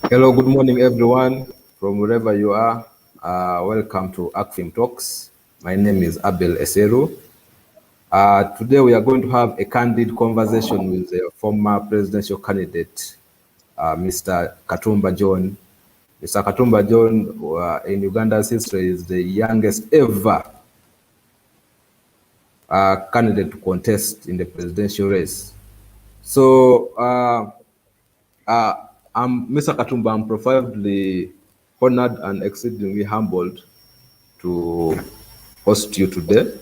Hello, good morning, everyone, from wherever you are. Welcome to ACFIM Talks. My name is Abel Eseru. Today, we are going to have a candid conversation with the former presidential candidate, Mr. Katumba John. Mr. Katumba John, in Uganda's history, is the youngest ever candidate to contest in the presidential race. So, I'm Mr. Katumba. I'm profoundly honored and exceedingly humbled to host you today.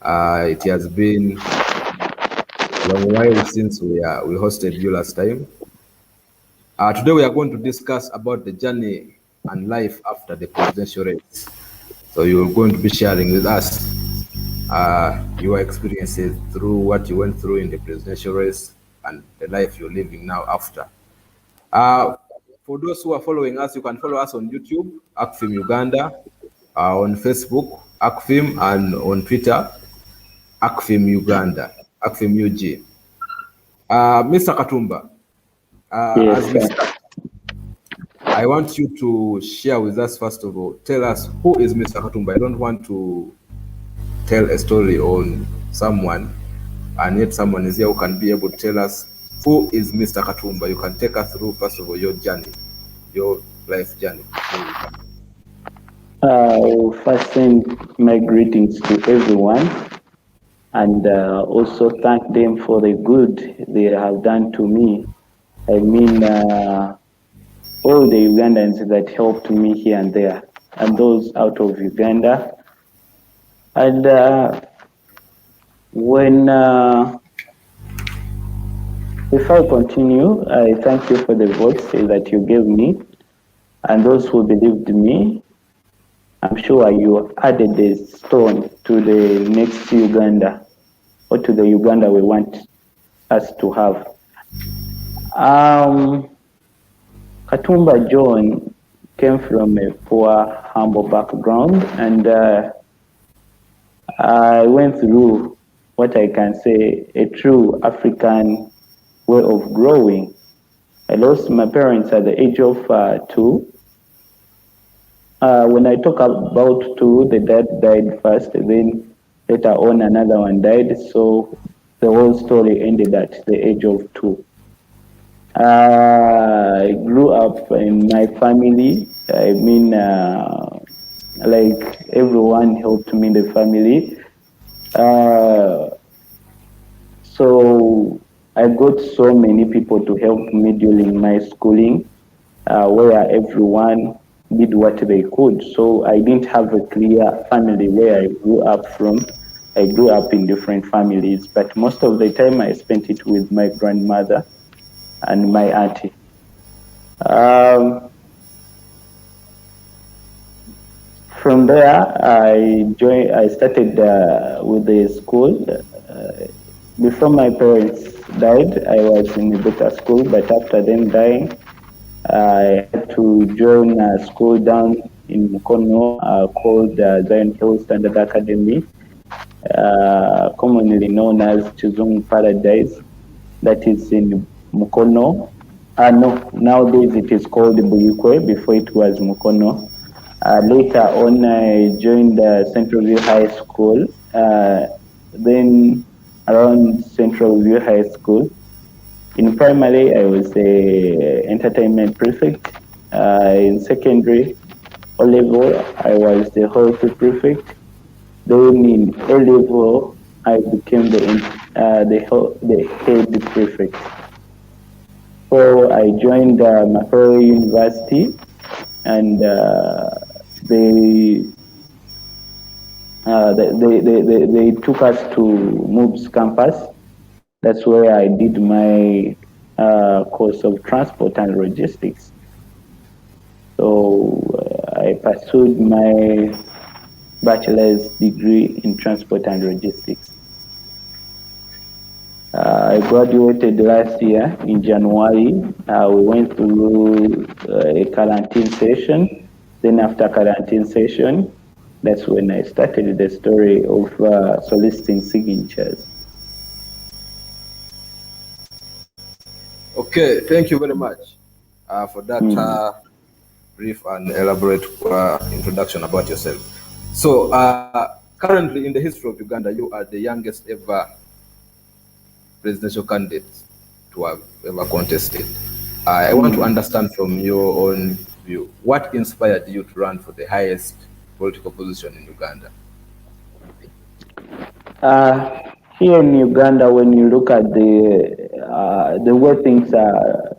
It has been a long while since we hosted you last time. Today we are going to discuss about the journey and life after the presidential race. So you're going to be sharing with us your experiences through what you went through in the presidential race and the life you're living now after. For those who are following us, you can follow us on YouTube, ACFIM Uganda, on Facebook, ACFIM, and on Twitter, ACFIM Uganda, ACFIM UG. Mr. Katumba, Yes, as we start, I want you to share with us, first of all, tell us who is Mr. Katumba. I don't want to tell a story on someone, and yet someone is here who can be able to tell us who is Mr. Katumba. You can take us through, first of all, your journey, your life journey. first send my greetings to everyone and also thank them for the good they have done to me. I mean, all the Ugandans that helped me here and there, and those out of Uganda. And if I continue, I thank you for the voice that you gave me and those who believed me. I'm sure you added the stone to the next Uganda or to the Uganda we want us to have. Katumba John came from a poor, humble background, and I went through what I can say a true African way of growing. I lost my parents at the age of 2. When I talk about 2, the dad died first, then later on another one died. So the whole story ended at the age of 2. I grew up in my family. I mean, like everyone helped me in the family. So I got so many people to help me during my schooling, where everyone did what they could. So I didn't have a clear family where I grew up from. I grew up in different families, but most of the time I spent it with my grandmother and my auntie. From there, I started with the school. Before my parents died, I was in a better school, but after them dying, I had to join a school down in Mukono called Zion Hill Standard Academy, commonly known as Chizungu Paradise, that is in Mukono. No, nowadays it is called Buyukwe, before it was Mukono. Later on, I joined Central View High School, then around Central View High School. In primary, I was a entertainment prefect. In secondary, O level, I was the health prefect. Then in A level, I became the head prefect. So I joined Macquarie University, and they took us to MOOBS campus. That's where I did my course of transport and logistics. So I pursued my bachelor's degree in transport and logistics. I graduated last year in January. We went through a quarantine session. Then after quarantine session, that's when I started the story of soliciting signatures. Okay, thank you very much. for that brief and elaborate introduction about yourself. So, currently in the history of Uganda, you are the youngest ever presidential candidate to have ever contested. I want to understand from your own view, what inspired you to run for the highest political position in Uganda? Here in Uganda, when you look at the way things are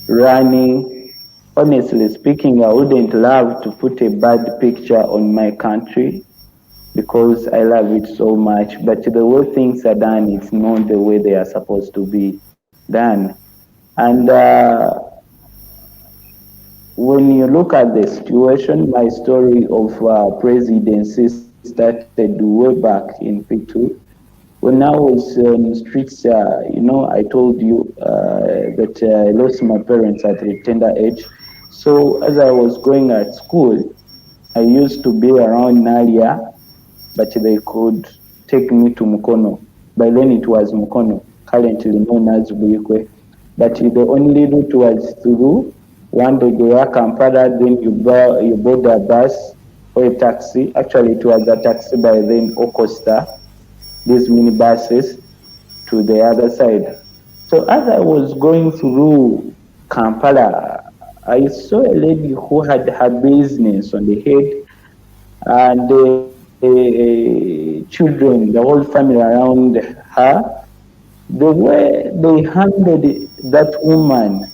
running, honestly speaking, I wouldn't love to put a bad picture on my country because I love it so much. But the way things are done, it's not the way they are supposed to be done. And when you look at the situation, my story of presidency started way back in P2. When I was on the streets, I told you that I lost my parents at a tender age. So as I was going at school, I used to be around Nalia, but they could take me to Mukono. By then it was Mukono, currently known as Buikwe. But the only route was through one day Kampala, then you board a bus or a taxi. Actually, it was a taxi by then, or Costa, these minibuses to the other side. So as I was going through Kampala, I saw a lady who had her business on the head and children, the whole family around her. The way they handled that woman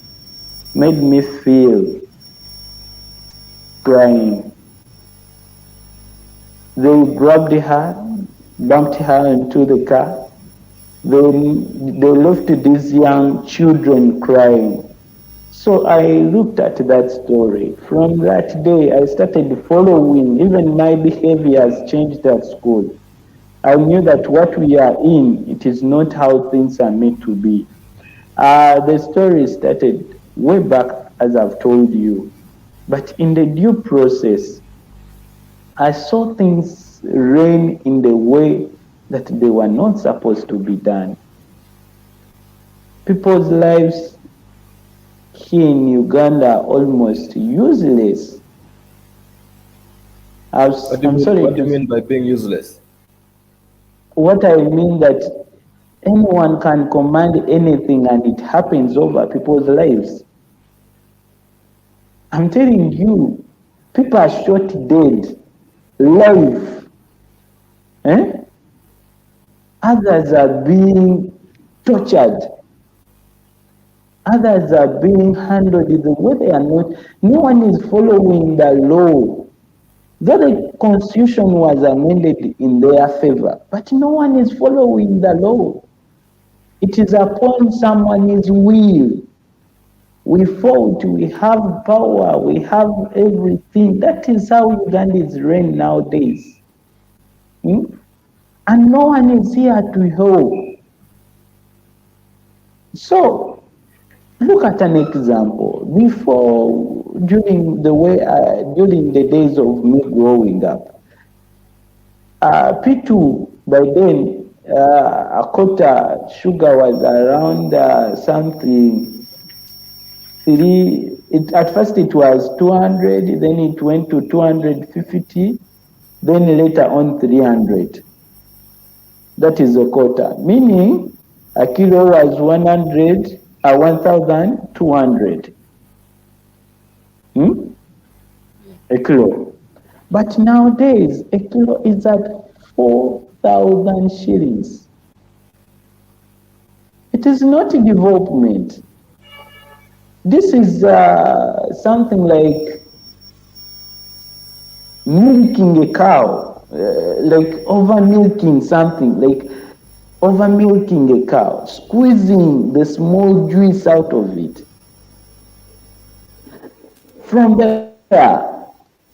made me feel crying. They grabbed her, bumped her into the car. They left these young children crying. So I looked at that story. From that day, I started following. Even my behavior has changed at school. I knew that what we are in, it is not how things are meant to be. The story started way back, as I've told you. But in the due process, I saw things rain in the way that they were not supposed to be done. People's lives here in Uganda are almost useless. I'm sorry. What do you mean by being useless? What I mean that anyone can command anything and it happens over people's lives. I'm telling you, people are shot dead, live. Eh? Others are being tortured. Others are being handled the way they are not. No one is following the law. Though the constitution was amended in their favor, but no one is following the law. It is upon someone's will. We fought, we have power, we have everything. That is how Ugandans reign nowadays. And no one is here to help. So, look at an example. During the days of me growing up, P2, by then, a quota sugar was around something at first it was 200, then it went to 250, then later on 300. That is a quota, meaning a kilo was 1,200. A kilo. But nowadays, a kilo is at 4,000 shillings. It is not a development. This is something like milking a cow, like over milking something, like over milking a cow, squeezing the small juice out of it. From there,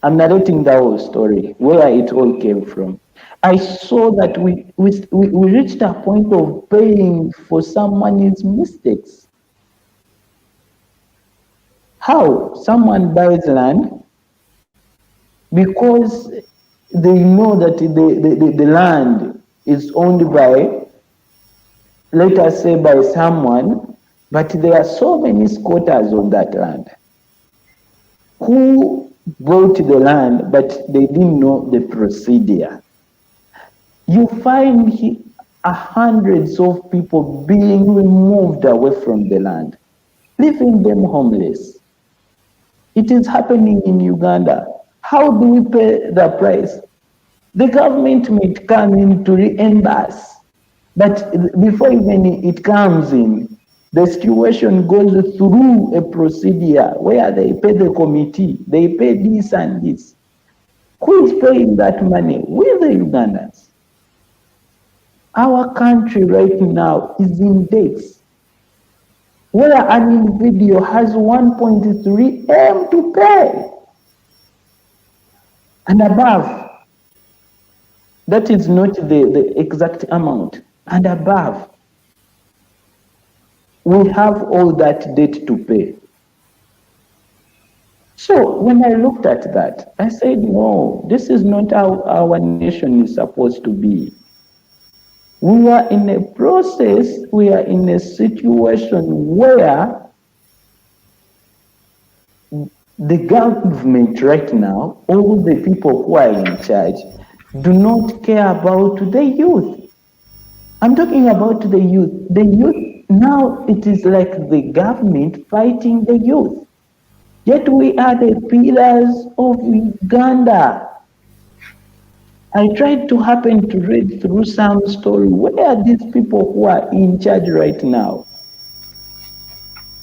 I'm narrating the whole story, where it all came from. I saw that we reached a point of paying for someone's mistakes. How? Someone buys land because they know that the land is owned by, let us say, by someone, But there are so many squatters on that land who bought the land, but they didn't know the procedure. You find hundreds of people being removed away from the land, leaving them homeless. It is happening in Uganda. How do we pay the price? The government may come in to reimburse, but before even it comes in, the situation goes through a procedure where they pay the committee, they pay this and this. Who is paying that money? We the Ugandans. Our country right now is in debts, where an individual has 1.3 M to pay and above. That is not the exact amount. And above, we have all that debt to pay. So when I looked at that, I said, no, this is not how our nation is supposed to be. We are in a process, we are in a situation where the government right now, all the people who are in charge, do not care about the youth. I'm talking about the youth. The youth, now it is like the government fighting the youth. Yet we are the pillars of Uganda. I tried to happen to read through some story where these people who are in charge right now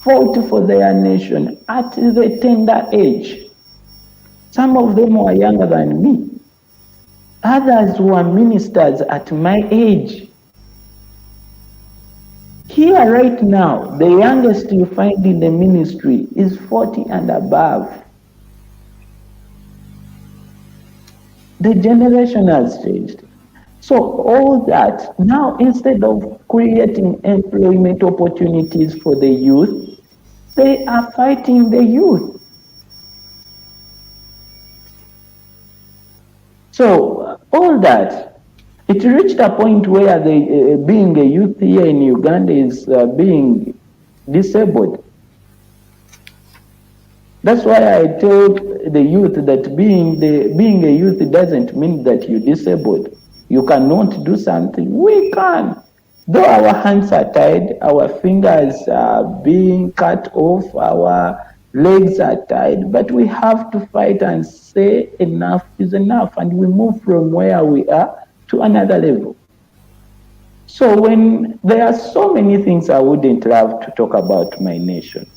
fought for their nation at the tender age. Some of them were younger than me. Others were ministers at my age. Here right now, the youngest you find in the ministry is 40 and above. The generation has changed. So all that, now instead of creating employment opportunities for the youth, they are fighting the youth. So all that, it reached a point where being a youth here in Uganda is being disabled. That's why I tell the youth that being a youth doesn't mean that you're disabled. You cannot do something. We can. Though our hands are tied, our fingers are being cut off, our legs are tied, but we have to fight and say enough is enough, and we move from where we are to another level. So when there are so many things I wouldn't love to talk about my nation,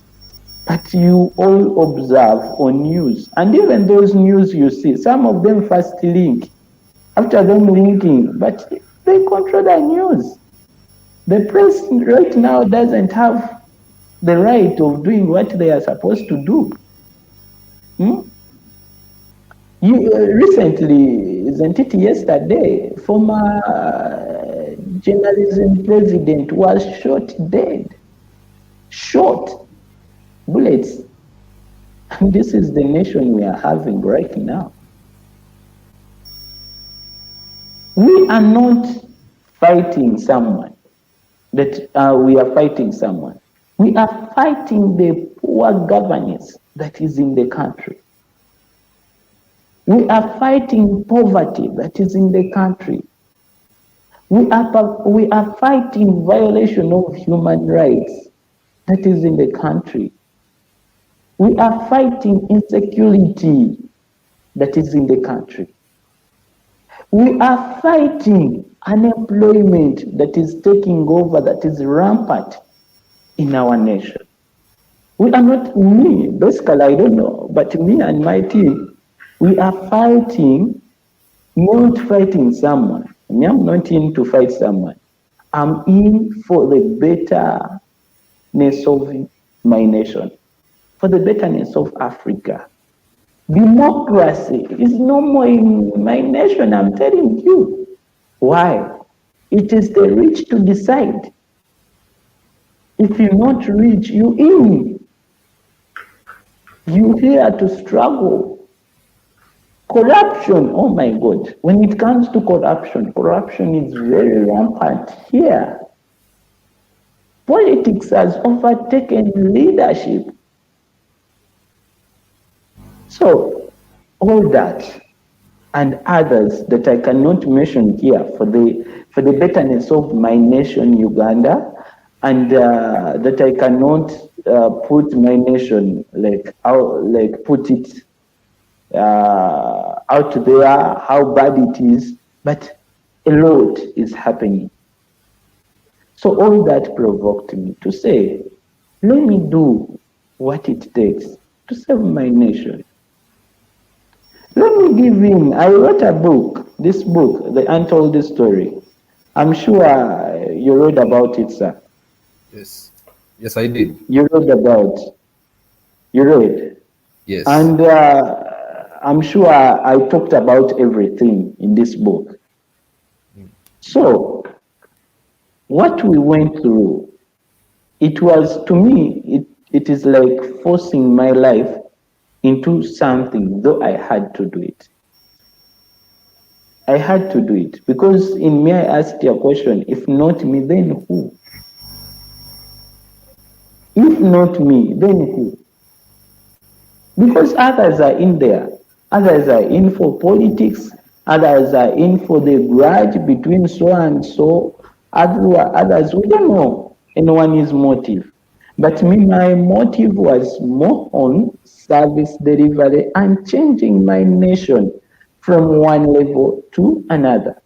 but you all observe on news, and even those news you see, some of them first link, after them linking, but they control the news. The press right now doesn't have the right of doing what they are supposed to do. Recently, isn't it yesterday, former journalism president was shot dead. Shot. Bullets. And this is the nation we are having right now. We are not fighting someone that we are fighting someone. We are fighting the poor governance that is in the country. We are fighting poverty that is in the country. We are fighting violation of human rights that is in the country. We are fighting insecurity that is in the country. We are fighting unemployment that is taking over, that is rampant in our nation. We are not, me, basically, I don't know, but me and my team, we are fighting, not fighting someone. I'm not in to fight someone. I'm in for the betterness of my nation, for the betterness of Africa. Democracy is no more in my nation, I'm telling you. Why? It is the rich to decide. If you're not rich, you in. You here to struggle. Corruption, oh my God. When it comes to corruption, corruption is very rampant here. Politics has overtaken leadership. So all that and others that I cannot mention here for the betterness of my nation, Uganda, and that I cannot put my nation put it out there how bad it is, but a lot is happening. So all that provoked me to say, let me do what it takes to save my nation. Let me give in. I wrote a book, this book, The Untold Story. I'm sure you read about it, sir. Yes. Yes, I did. You read. Yes. And I'm sure I talked about everything in this book. So, what we went through, it was, to me, it is like forcing my life into something, though I had to do it. I had to do it because in me I asked you a question, if not me, then who? If not me, then who? Because others are in there. Others are in for politics. Others are in for the grudge between so and so. Others, we don't know anyone's motive. But me, my motive was more on service delivery and changing my nation from one level to another.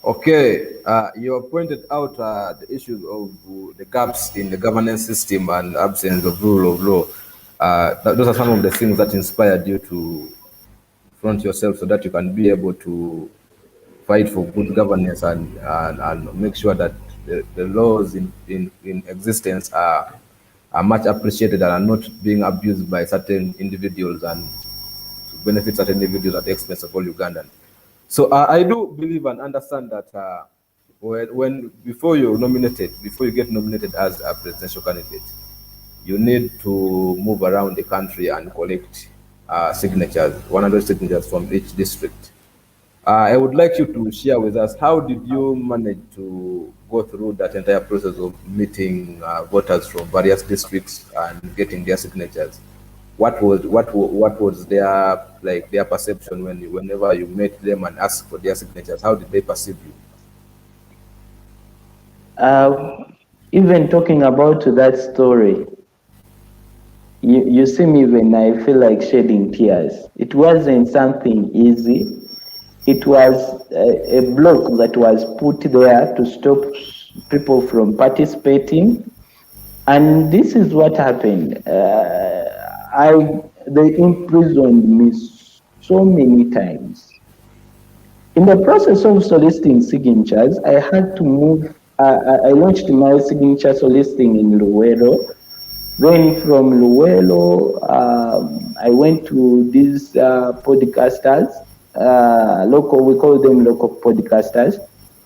Okay, you have pointed out the issues of the gaps in the governance system and absence of rule of law. Those are some of the things that inspired you to front yourself so that you can be able to fight for good governance and make sure that the laws in existence are much appreciated and are not being abused by certain individuals and to benefit certain individuals at the expense of all Ugandans. So I do believe and understand that when before you get nominated as a presidential candidate, you need to move around the country and collect signatures, 100 signatures from each district. I would like you to share with us how did you manage to go through that entire process of meeting voters from various districts and getting their signatures? What was their perception whenever you met them and asked for their signatures? How did they perceive you? Even talking about that story, you see me when I feel like shedding tears. It wasn't something easy. It was a block that was put there to stop people from participating. And this is what happened. They imprisoned me so many times. In the process of soliciting signatures, I had to move. I launched my signature soliciting in Luwero. Then from Luwero, I went to these podcasters, local. We call them local podcasters,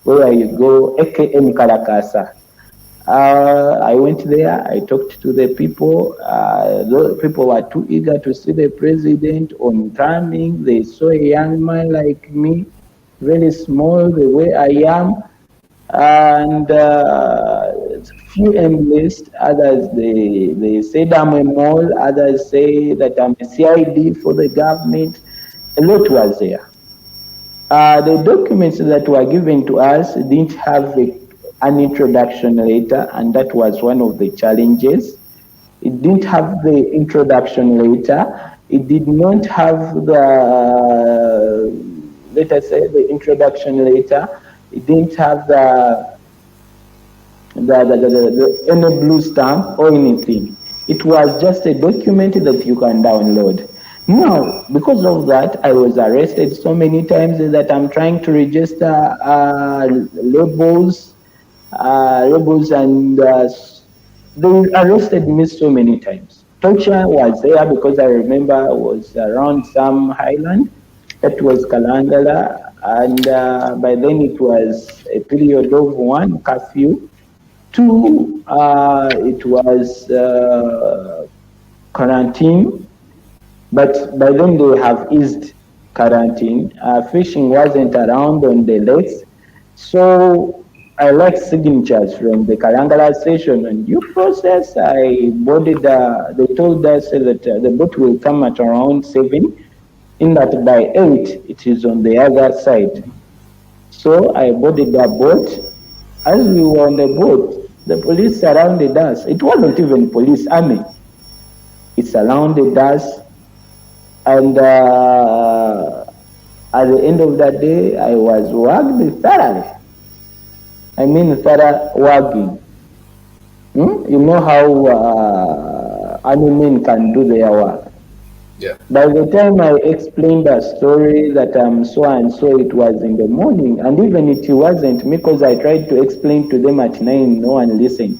where you go, AKM Karakasa. I went there, I talked to the people. The people were too eager to see the president on timing. They saw a young man like me, very small, the way I am. And few enlist, others they said I'm a mole, others say that I'm a CID for the government. A lot was there. The documents that were given to us didn't have an introduction letter, and that was one of the challenges. It didn't have the introduction letter. It did not have let us say, the introduction letter. It didn't have any blue stamp or anything. It was just a document that you can download. Now, because of that, I was arrested so many times that I'm trying to register labels, and they arrested me so many times. Torture was there because I remember I was around some highland. That was Kalangala, and by then it was a period of one, curfew. Two, it was quarantine, but by then they have eased quarantine. Fishing wasn't around on the lakes. So I like signatures from the Kalangala station and due process. I boarded, they told us that the boat will come at around 7, in that by 8 it is on the other side. So I boarded the boat. As we were on the boat, the police surrounded us. It wasn't even police army. It surrounded us, and at the end of that day, I was wagged thoroughly. I mean, thorough wagging. You know how army men can do their work. Yeah. By the time I explained the story that so and so, it was in the morning, and even it wasn't me because I tried to explain to them at 9, no one listened.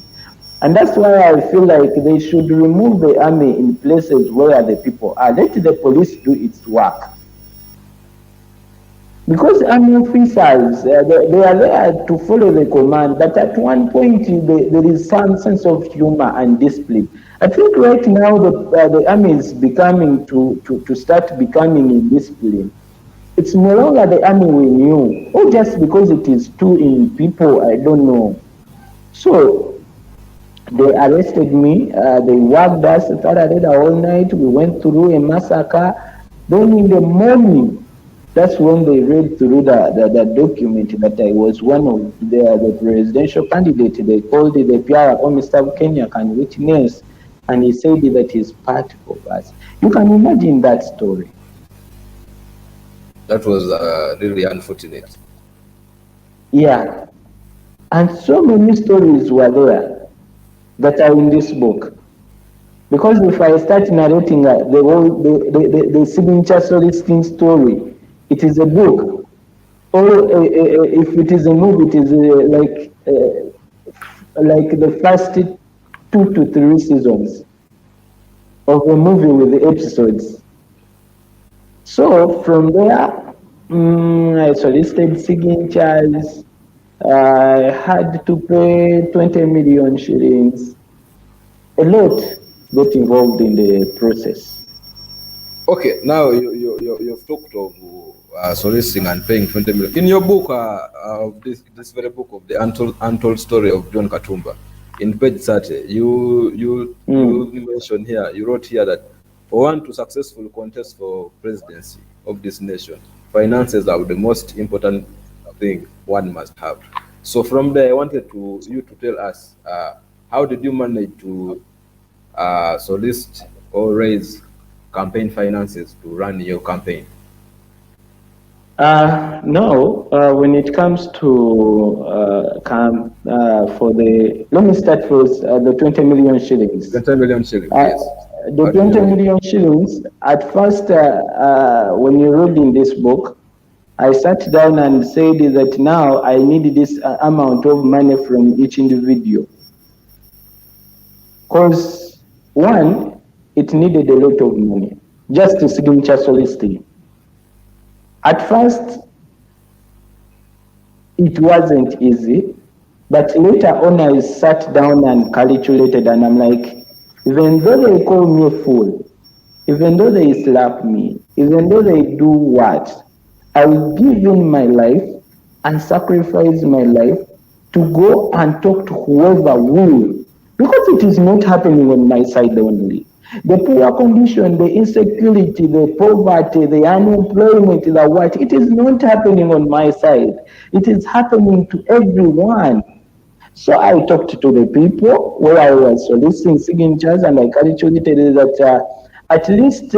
And that's why I feel like they should remove the army in places where the people are. Let the police do its work. Because army officers, they are there to follow the command, but at one point there is some sense of humor and discipline. I think right now the army is becoming to start becoming indisciplined. It's no longer the army we knew, or just because it is too in people, I don't know. So they arrested me, they worked us thoroughly all night, we went through a massacre. Then in the morning, that's when they read through the document that I was one of the presidential candidates. They called it the PR, Mr. Kenya can witness, and he said that he's part of us. You can imagine that story. That was really unfortunate. Yeah. And so many stories were there that are in this book. Because if I start narrating the signature soliciting story, it is a book. Or if it is a movie, it is like the first 2 to 3 seasons of a movie with the episodes. So from there, I solicited signatures. I had to pay 20 million shillings. A lot got involved in the process. Okay, now you've talked of soliciting and paying 20 million. In your book, this very book of the untold story of John Katumba, in page 30, you mentioned here, you wrote here that for one to successfully contest for presidency of this nation, finances are the most important thing one must have. So from there, I wanted you to tell us how did you manage to solicit or raise campaign finances to run your campaign? No, when it comes to for let me start first, the 20 million shillings. 20 million shillings, yes. The 20 million shillings, at first, when you read in this book, I sat down and said that now I need this amount of money from each individual. Because, one, it needed a lot of money, just a signature soliciting. At first, it wasn't easy, but later on I sat down and calculated, and I'm like, even though they call me a fool, even though they slap me, even though they do what, I will give in my life and sacrifice my life to go and talk to whoever will, because it is not happening on my side only. The poor condition, the insecurity, the poverty, the unemployment, the what, it is not happening on my side. It is happening to everyone. So I talked to the people where I was soliciting signatures, and I calculated that at least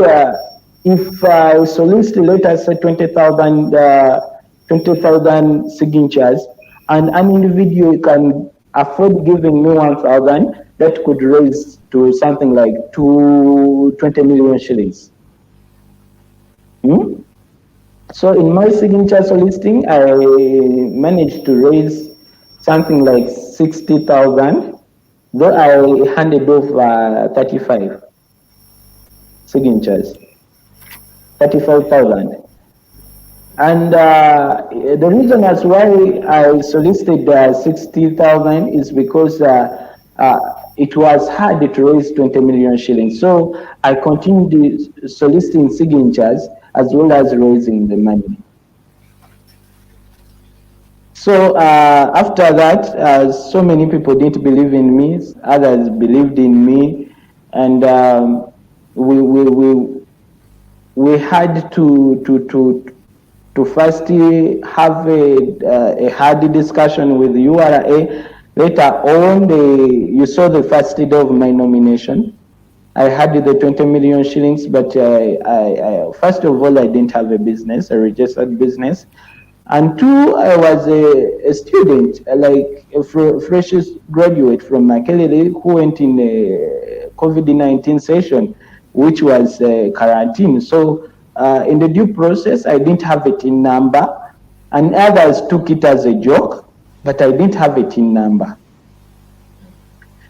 if I solicit, let us say 20,000 signatures, and an individual can afford giving me 1,000, that could raise to something like 20 million shillings. So in my signature soliciting, I managed to raise something like 60,000, though I handed off 35 signatures, 35,000. And the reason as why I solicited 60,000 is because it was hard to raise 20 million shillings. So I continued soliciting signatures as well as raising the money. So after that, so many people didn't believe in me. Others believed in me, and we, we, we, we had to first have a hard discussion with URA. Later on, you saw the first day of my nomination. I had the 20 million shillings, but first of all, I didn't have a business, a registered business. And two, I was a student, like a freshest graduate from Makerere who went in a COVID-19 session, which was quarantine. So in the due process, I didn't have a TIN number, and others took it as a joke, but I didn't have a TIN number.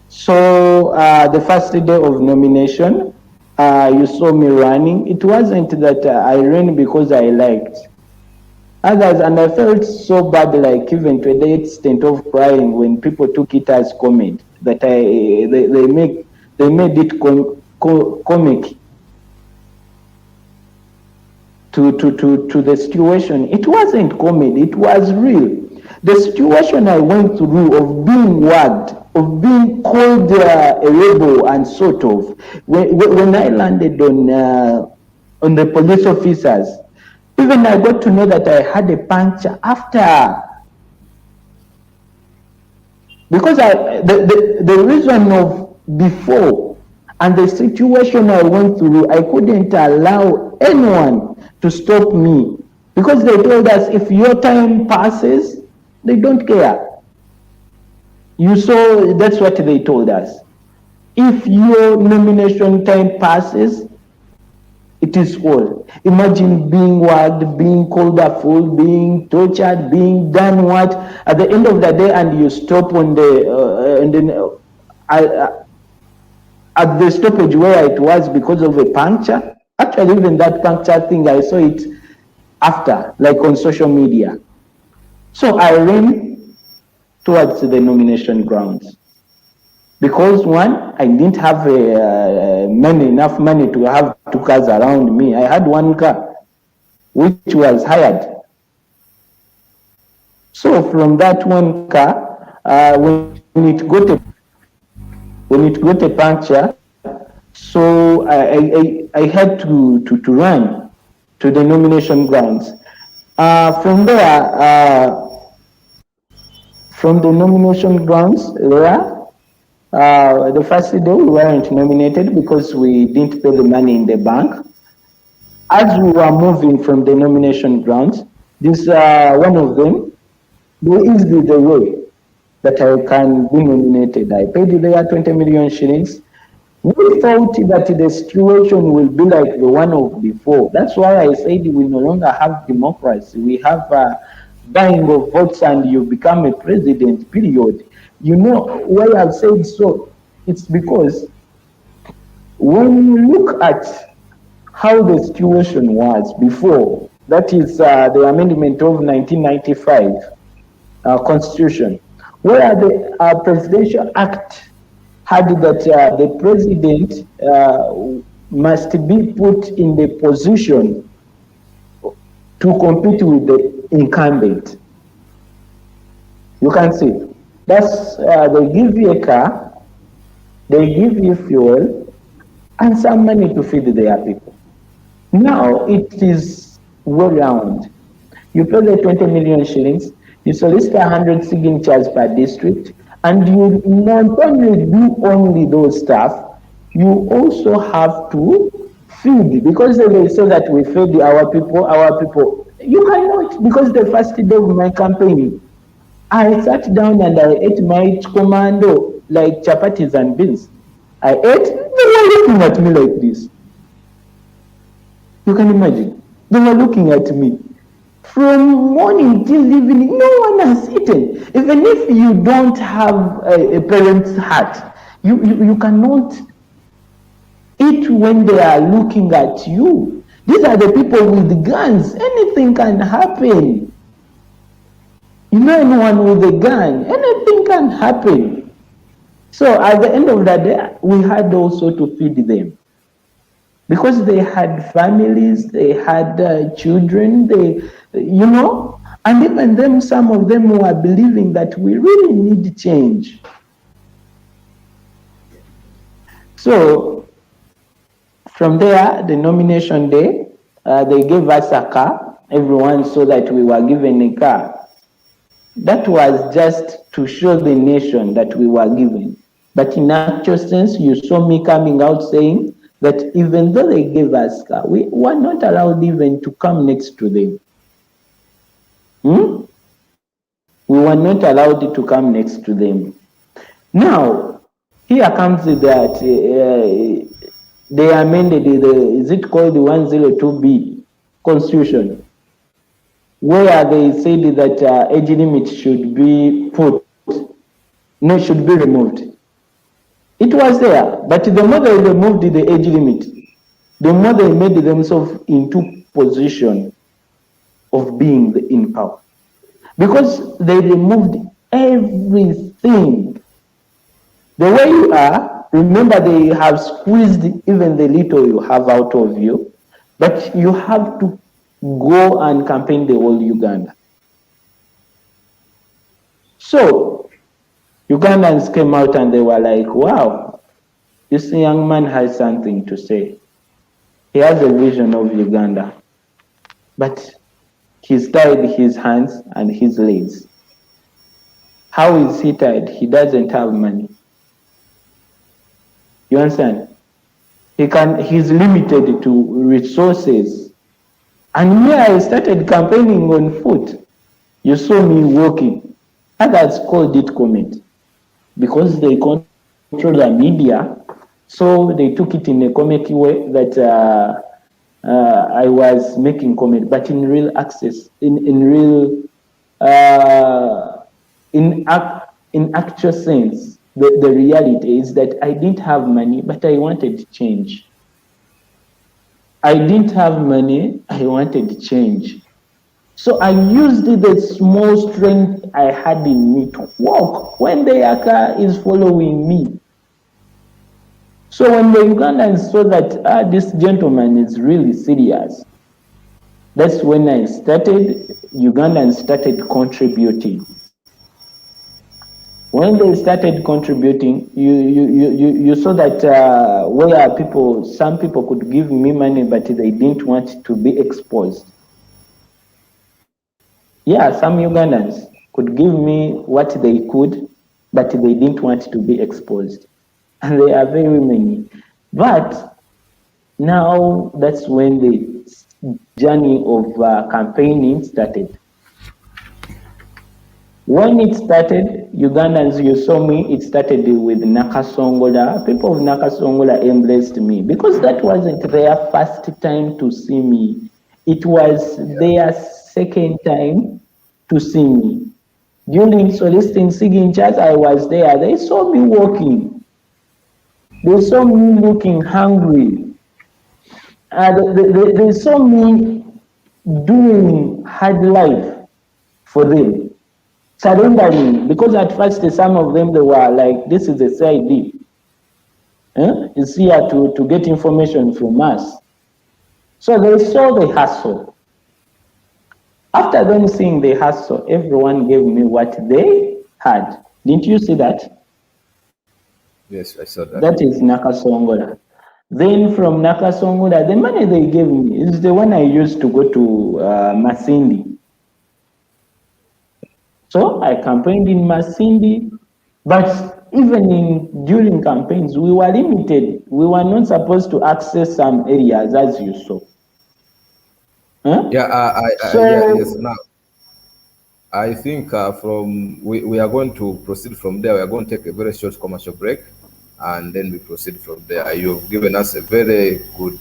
So the first day of nomination, you saw me running. It wasn't that I ran because I liked others, and I felt so bad, like even to the extent of crying when people took it as comment that they made it comic to the situation. It wasn't comedy, it was real. The situation I went through of being wagged, of being called a rebel and sort of, when I landed on the police officers, even I got to know that I had a puncture after. Because the reason of before and the situation I went through, I couldn't allow anyone to stop me. Because they told us if your time passes, they don't care. You saw, that's what they told us. If your nomination time passes, it is all. Imagine being wagged, being called a fool, being tortured, being done what at the end of the day, and you stop on the at the stoppage where it was because of a puncture. Actually, even that puncture thing, I saw it after, like on social media. So I ran towards the nomination grounds. Because one, I didn't have enough money to have two cars around me. I had one car, which was hired. So from that one car, when it got a puncture, so I had to run to the nomination grounds. From the nomination grounds, the first day we weren't nominated because we didn't pay the money in the bank. As we were moving from the nomination grounds, this one of them, they eased the way that I can be nominated. I paid their 20 million shillings. We thought that the situation will be like the one of before. That's why I said we no longer have democracy. We have buying of votes and you become a president, period. You know why I've said so? It's because when you look at how the situation was before, that is the amendment of 1995 Constitution, where the Presidential Act had that the president must be put in the position to compete with the incumbent. You can see. That's they give you a car, they give you fuel, and some money to feed their people. Now it is well round. You pay the 20 million shillings, you solicit 100 signatures per district, and you not only do only those stuff, you also have to feed, because they say that we feed our people. You cannot, because the first day of my campaign, I sat down and I ate my commando like chapatis and beans. I ate, they were looking at me like this. You can imagine. They were looking at me. From morning till evening, no one has eaten. Even if you don't have a parent's heart, you cannot eat when they are looking at you. These are the people with guns. Anything can happen. You know, anyone with a gun, anything can happen. So at the end of the day, we had also to feed them. Because they had families, they had children, you know, And even them, some of them were believing that we really need change. So from there, the nomination day, they gave us a car. Everyone saw that we were given a car. That was just to show the nation that we were given. But in actual sense, you saw me coming out saying that even though they gave us car, we were not allowed even to come next to them. We were not allowed to come next to them. Now, here comes that they amended is it called the 102B Constitution, where they said that age limit should be should be removed. It was there, but the more they removed the age limit, the more they made themselves into position of being in power. Because they removed everything. The way you are, remember they have squeezed even the little you have out of you, but you have to go and campaign the whole Uganda. So Ugandans came out and they were like, wow, this young man has something to say. He has a vision of Uganda, but he's tied his hands and his legs. How is he tied? He doesn't have money. You understand? He's limited to resources. And me, I started campaigning on foot. You saw me walking. Others called it comment because they control the media. So they took it in a comic way that I was making comment, but in real access, in actual sense, the reality is that I didn't have money, but I wanted change. I didn't have money, I wanted change. So I used the small strength I had in me to walk when the Yaka is following me. So when the Ugandans saw that this gentleman is really serious, that's when Ugandans started contributing. When they started contributing, you saw that where some people could give me money, but they didn't want to be exposed. Yeah, some Ugandans could give me what they could, but they didn't want to be exposed. And they are very many. But now that's when the journey of campaigning started. When it started, Ugandans, you saw me, it started with Nakasongola. People of Nakasongola embraced me because that wasn't their first time to see me. It was their second time to see me. During soliciting signatures, I was there. They saw me walking. They saw me looking hungry. They saw me doing hard life for them. Surrendering, because at first some of them, they were like, this is a CID. It's here to get information from us. So they saw the hustle. After them seeing the hustle, everyone gave me what they had. Didn't you see that? Yes, I saw that. That is Nakasongola. Then from Nakasongola, the money they gave me is the one I used to go to Masindi. So I campaigned in Masindi, but even during campaigns, we were limited. We were not supposed to access some areas, as you saw. Yes. Now, I think we are going to proceed from there. We are going to take a very short commercial break, and then we proceed from there. You've given us a very good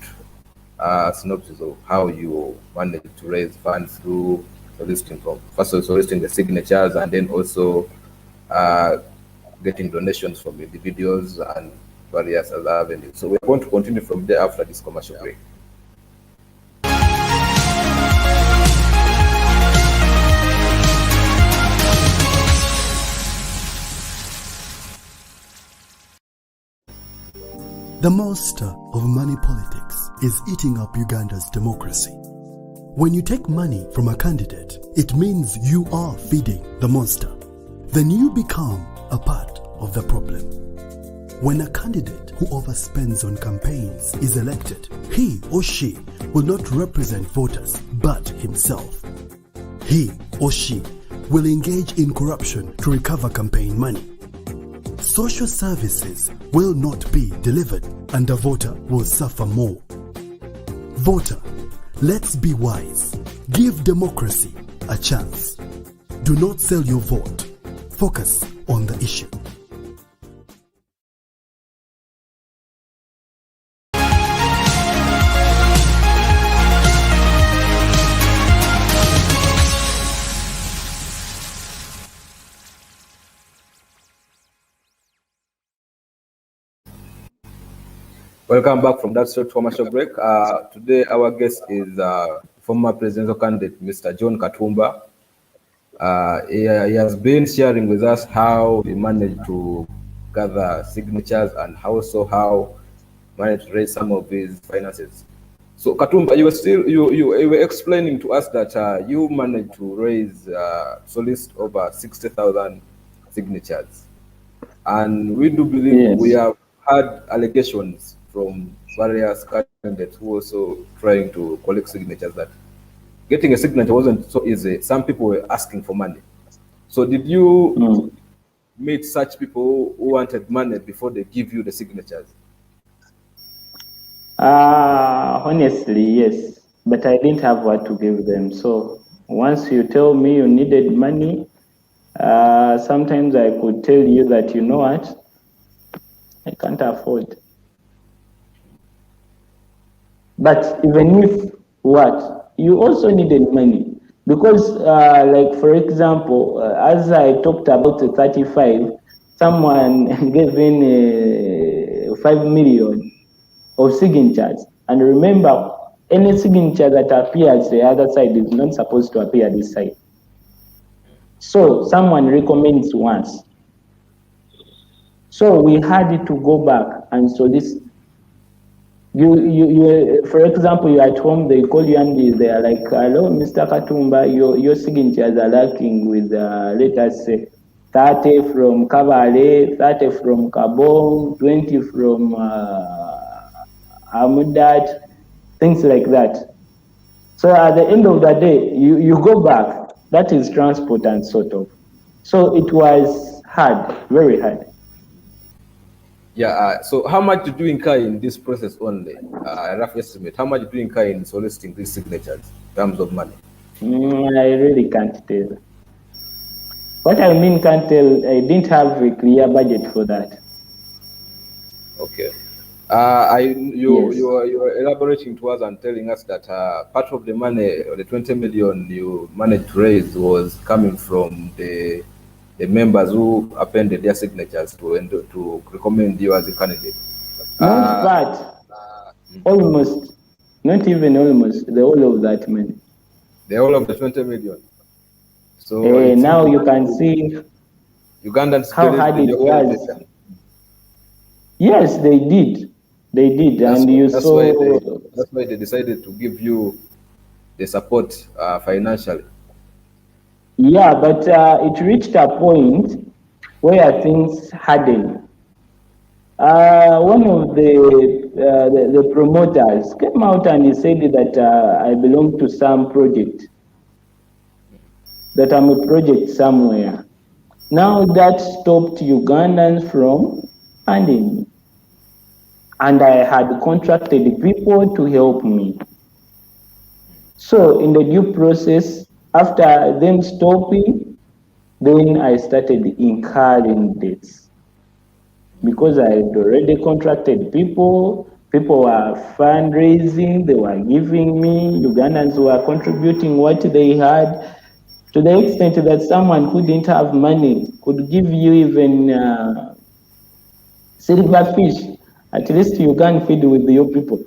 synopsis of how you managed to raise funds through soliciting the signatures, and then also getting donations from individuals and various other avenues. So we're going to continue from there after this commercial break. The monster of money politics is eating up Uganda's democracy. When you take money from a candidate, it means you are feeding the monster. Then you become a part of the problem. When a candidate who overspends on campaigns is elected, he or she will not represent voters but himself. He or she will engage in corruption to recover campaign money. Social services will not be delivered and the voter will suffer more. Voter, let's be wise. Give democracy a chance. Do not sell your vote. Focus on the issue. Welcome back from that short commercial break. Today, our guest is former presidential candidate, Mr. John Katumba. He has been sharing with us how he managed to gather signatures and also how he managed to raise some of his finances. So, Katumba, you were explaining to us that you managed to raise solicit over 60,000 signatures, and we do believe we have had allegations from various candidates who also trying to collect signatures that getting a signature wasn't so easy. Some people were asking for money. So did you meet such people who wanted money before they give you the signatures? Honestly, yes, but I didn't have what to give them. So once you tell me you needed money, sometimes I could tell you that, you know what, I can't afford. But even if what, you also needed money. Because, like, for example, as I talked about the 35, someone gave in 5 million of signatures. And remember, any signature that appears the other side is not supposed to appear this side. So someone recommends once. So we had to go back and so this. You, for example, you're at home, they call you and they are like, hello, Mr. Katumba, your signatures are lacking with, let us say, 30 from Kabale, 30 from Kabong, 20 from Amudat, things like that. So at the end of the day, you go back. That is transport and sort of. So it was hard, very hard. Yeah, so how much did you incur in this process only? A rough estimate. How much did you incur in soliciting these signatures in terms of money? I really can't tell. What I mean can't tell, I didn't have a clear budget for that. Okay. You were elaborating to us and telling us that part of the money, or the 20 million you managed to raise, was coming from the members who appended their signatures to recommend you as a candidate. Not part, almost, not even almost, the whole of that money. The whole of the 20 million. So now you can see Ugandans how hard it was. Yes, they did. They did, and you saw. That's why they decided to give you the support financially. Yeah, but it reached a point where things hardened. One of the promoters came out and he said that I belong to some project, that I'm a project somewhere. Now that stopped Ugandans from funding me. And I had contracted people to help me. So in the due process, after them stopping, then I started incurring debts. Because I had already contracted people were fundraising, they were giving me, Ugandans were contributing what they had, to the extent that someone who didn't have money could give you even silver fish. At least you can feed with your people.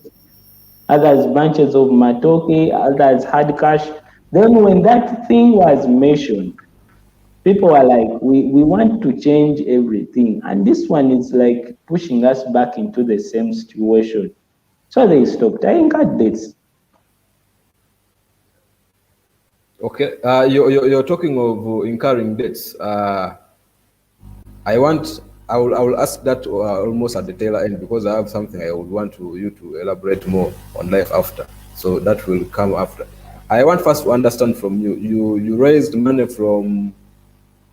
Others bunches of matoke, others had cash. Then when that thing was mentioned, people are like, we want to change everything. And this one is like pushing us back into the same situation. So they stopped. I incurred debts. Okay, you're talking of incurring debts. I will ask that almost at the tail end, because I have something I would want you to elaborate more on life after. So that will come after. I want first to understand from you. You raised money from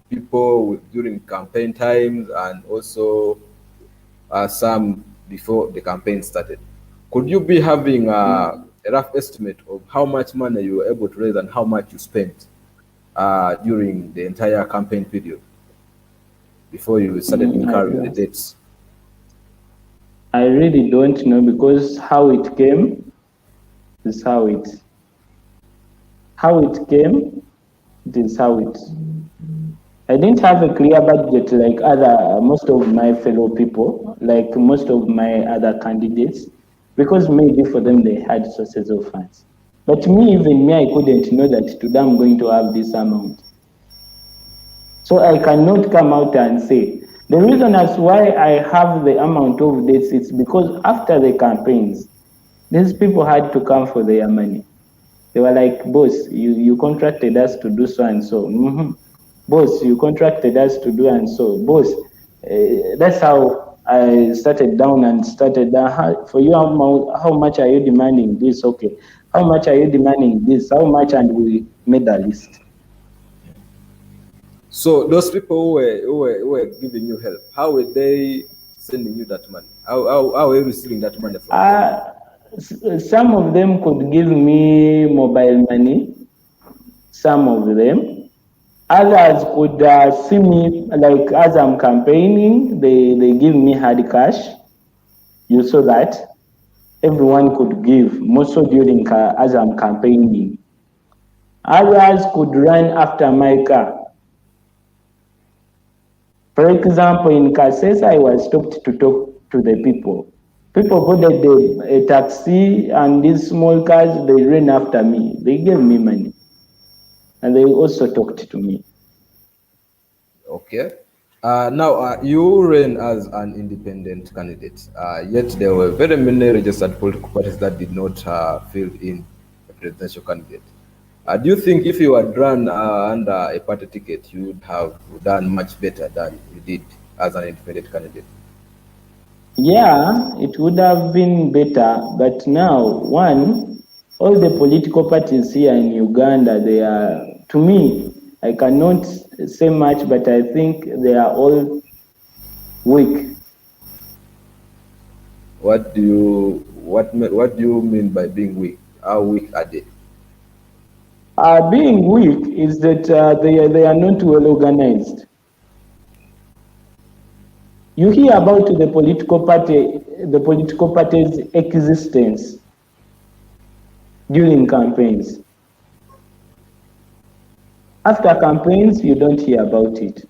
people during campaign times, and also some before the campaign started. Could you be having a rough estimate of how much money you were able to raise and how much you spent during the entire campaign period before you started incurring the debts? I really don't know, because how it came is how it came. It is how it. I didn't have a clear budget like most of my fellow people, like most of my other candidates, because maybe for them they had sources of funds. But even me, I couldn't know that today I'm going to have this amount. So I cannot come out and say. The reason as why I have the amount of debts is because after the campaigns, these people had to come for their money. They were like, boss, you contracted us to do so and so. Mm-hmm. Boss, you contracted us to do and so. Boss, that's how I started down and started down. For you, how much are you demanding this? Okay. How much are you demanding this? How much? And we made a list. So those people who were giving you help, how were they sending you that money? How were you receiving that money from them? Some of them could give me mobile money. Some of them. Others could see me, like as I'm campaigning, they give me hard cash. You saw that. Everyone could give, more so during as I'm campaigning. Others could run after my car. For example, in Kasesa, I was stopped to talk to the people. People boarded a taxi, and these small cars, they ran after me. They gave me money. And they also talked to me. Okay. Now, you ran as an independent candidate, yet there were very many registered political parties that did not fill in a presidential candidate. Do you think if you had run under a party ticket, you would have done much better than you did as an independent candidate? Yeah, it would have been better, but now, all the political parties here in Uganda, they are, to me, I cannot say much, but I think they are all weak. What do you mean by being weak? How weak are they? Being weak is that they are not well organized. You hear about the political party's existence during campaigns. After campaigns, you don't hear about it.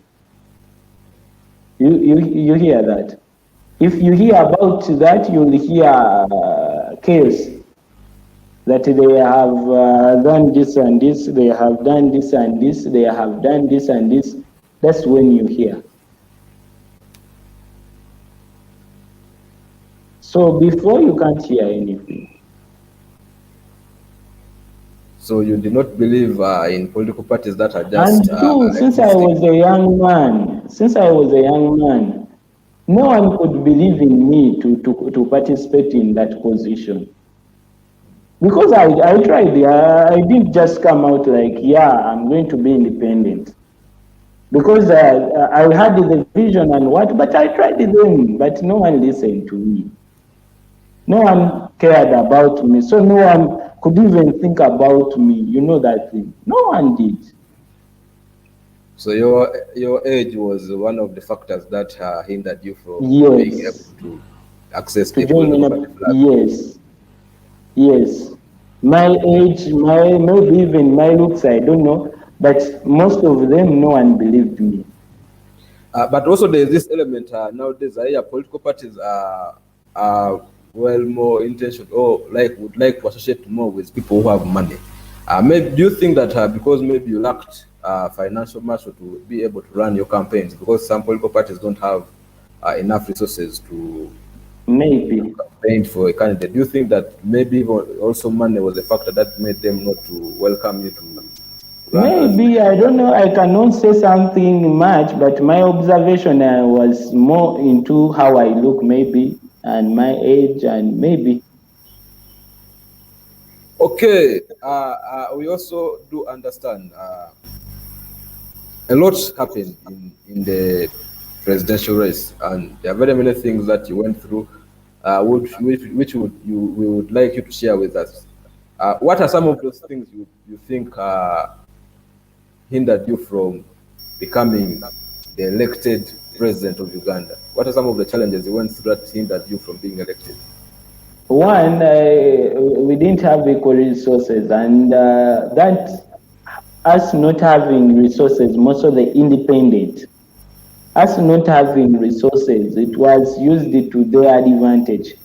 You hear that. If you hear about that, you'll hear chaos. That they have done this and this, they have done this and this, they have done this and this. That's when you hear. So before, you can't hear anything. So you do not believe in political parties that are just... And two, since I was a young man, no one could believe in me to participate in that position. Because I tried, I didn't just come out like, yeah, I'm going to be independent. Because I had the vision and what, but I tried them, but no one listened to me. No one cared about me, so no one could even think about me, you know that thing. No one did. So your age was one of the factors that hindered you from being able to access the political party flag. Yes. My age, maybe even my looks, I don't know, but most of them, no one believed me. But also there's this element nowadays, political parties are well more intentioned, or would like to associate more with people who have money. Maybe do you think that because maybe you lacked financial muscle to be able to run your campaigns, because some political parties don't have enough resources to campaign for a candidate? Do you think that maybe also money was a factor that made them not to welcome you to Maybe, I don't know, I cannot say something much, but my observation was more into how I look, maybe, and my age, and maybe. Okay, we also do understand a lot happened in the presidential race, and there are very many things that you went through, which we would like you to share with us. What are some of those things you think hindered you from becoming the elected president of Uganda? What are some of the challenges you went through that hindered you from being elected? One, we didn't have equal resources, and that us not having resources, most of the independent, us not having resources, it was used to their advantage.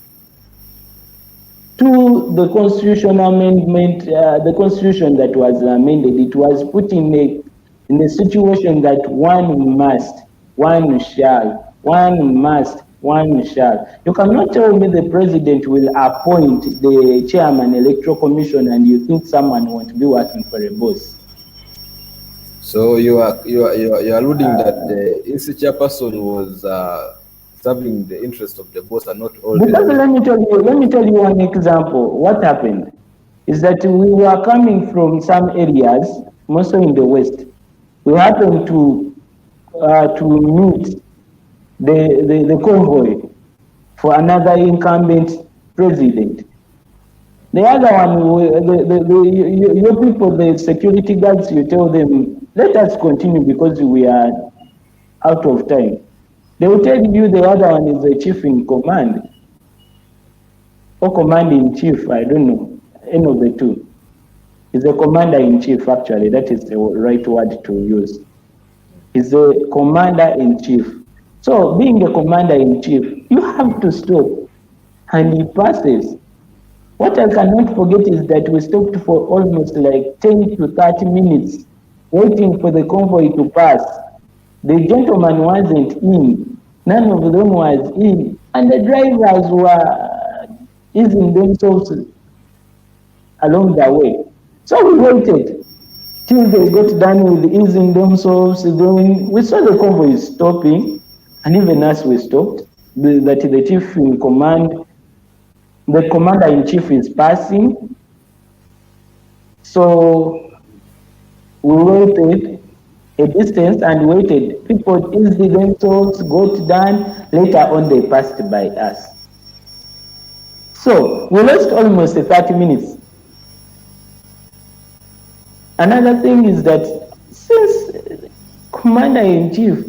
To the constitutional amendment, the constitution that was amended, it was put in a situation that one must, one shall, one must, one shall. You cannot tell me the president will appoint the chairman electoral commission and you think someone won't be working for a boss. So you are alluding that the INSI chairperson was serving the interest of the boss and not all. Because let me tell you one example. What happened is that we were coming from some areas, mostly in the west. We happened to meet the convoy for another incumbent president. The other one, your people, the security guards, you tell them, let us continue because we are out of time. They will tell you the other one is the chief in command or commander in chief, I don't know, any of the two. Is the commander in chief, actually, that is the right word to use. Is the commander in chief. So being the commander in chief, you have to stop, and he passes. What I cannot forget is that we stopped for almost like 10 to 30 minutes waiting for the convoy to pass. The gentleman wasn't in, none of them was in, and the drivers were easing themselves along the way. So we waited till they got done with easing themselves. Then we saw the convoy stopping, and even us we stopped. That the chief in command, the commander in chief is passing. So we waited a distance and waited. People eased themselves, got done. Later on, they passed by us. So we lost almost 30 minutes. Another thing is that since commander-in-chief,